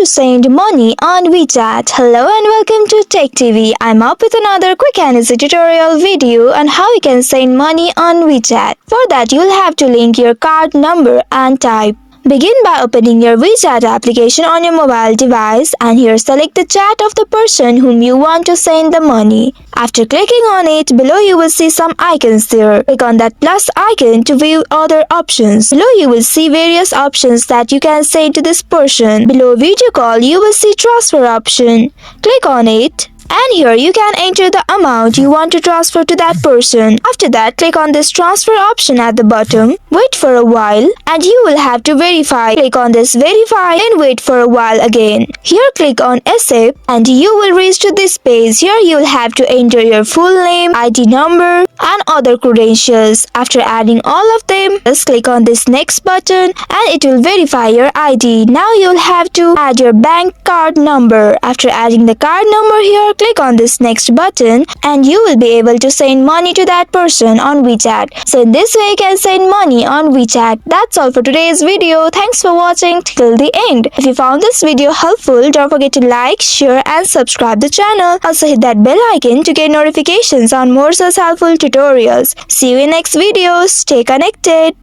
to send money on WeChat. Hello and welcome to Tech TV. I'm up with another quick and easy tutorial video on how you can send money on WeChat. For that, you'll have to link your card number and type. Begin by opening your WeChat application on your mobile device and here select the chat of the person whom you want to send the money. After clicking on it, below you will see some icons there. Click on that plus icon to view other options. Below you will see various options that you can send to this person. Below video call, you will see transfer option. Click on it. And here you can enter the amount you want to transfer to that person. After that, click on this transfer option at the bottom. Wait for a while and you will have to verify. Click on this verify and wait for a while again. Here click on accept and you will reach to this page. Here you will have to enter your full name, ID number and other credentials. After adding all of them, just click on this next button and it will verify your ID. Now you will have to add your bank card number. After adding the card number here, click on this next button and you will be able to send money to that person on WeChat. So in this way you can send money on WeChat. That's all for today's video. Thanks for watching till the end. If you found this video helpful, don't forget to like, share and subscribe the channel. Also hit that bell icon to get notifications on more such helpful tutorials. See you in next video. Stay connected.